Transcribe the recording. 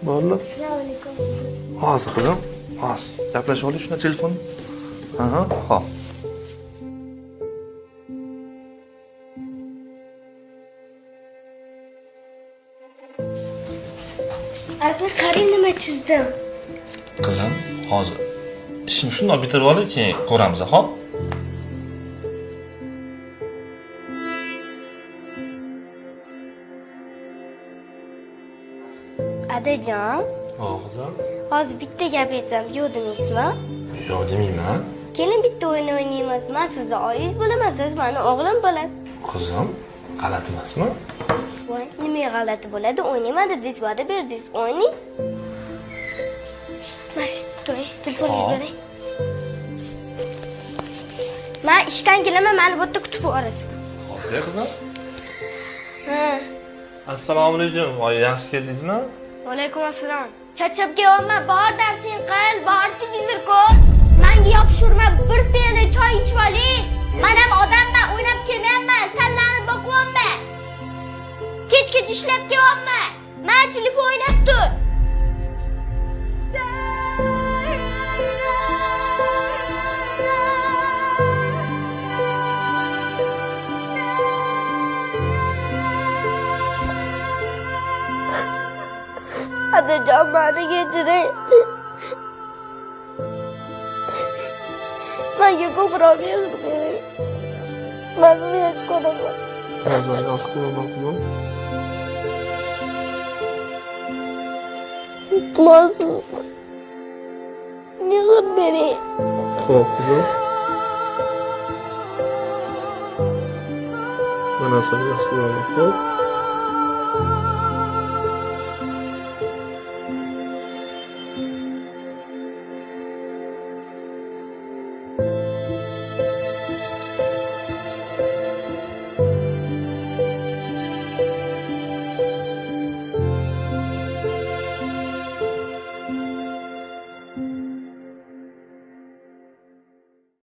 Bo'ldi. Assalomu alaykum. Hozir qizim. Hozir. Gaplashib oling shuna telefonni. Xo'p. Abi qarang nima chizdim. Qizim, hozir ishni shundoq bitirib oling, keyin ko'ramiz, xo'p? Adajon, Qizim. hozir bitta gap aytsam, yo'q demaysizmi? Yo'q demayman. Keling bitta o'yin o'ynaymiz. Men sizni oyingiz bo'laman, siz meni o'g'lim bo'lasiz. Qizim, g'alati emasmi? Voy, nima g'alati bo'ladi? O'ynayman dedingiz, va'da berdingiz, o'ynaysiz. Mana turing, telefoningizni bering. Men ishdan kelaman, meni bu yerda kutib olasiz. Xo'p, qizim. Ha. Assalomu alaykum. Voy, yaxshi keldingizmi? Alaykum assalom. Charchab kelma, bor darsing qil, bor televizor ko'r. Menga yopishurma, bir piyola choy ichib oling. Men ham odamman, o'ynab kelmayapman, sanlarni boqyapman. Kech-kech ishlab kelyapman. Men telefon o'ynab tur. Adajon, meni kechiring. Menga ko'proq mehr bering. Men uyat ko'raman. Hozir yaxshi ko'raman, qizim. Iltimos, mehr bering. Xo'p, qizim. Mana seni yaxshi ko'raman, xo'p?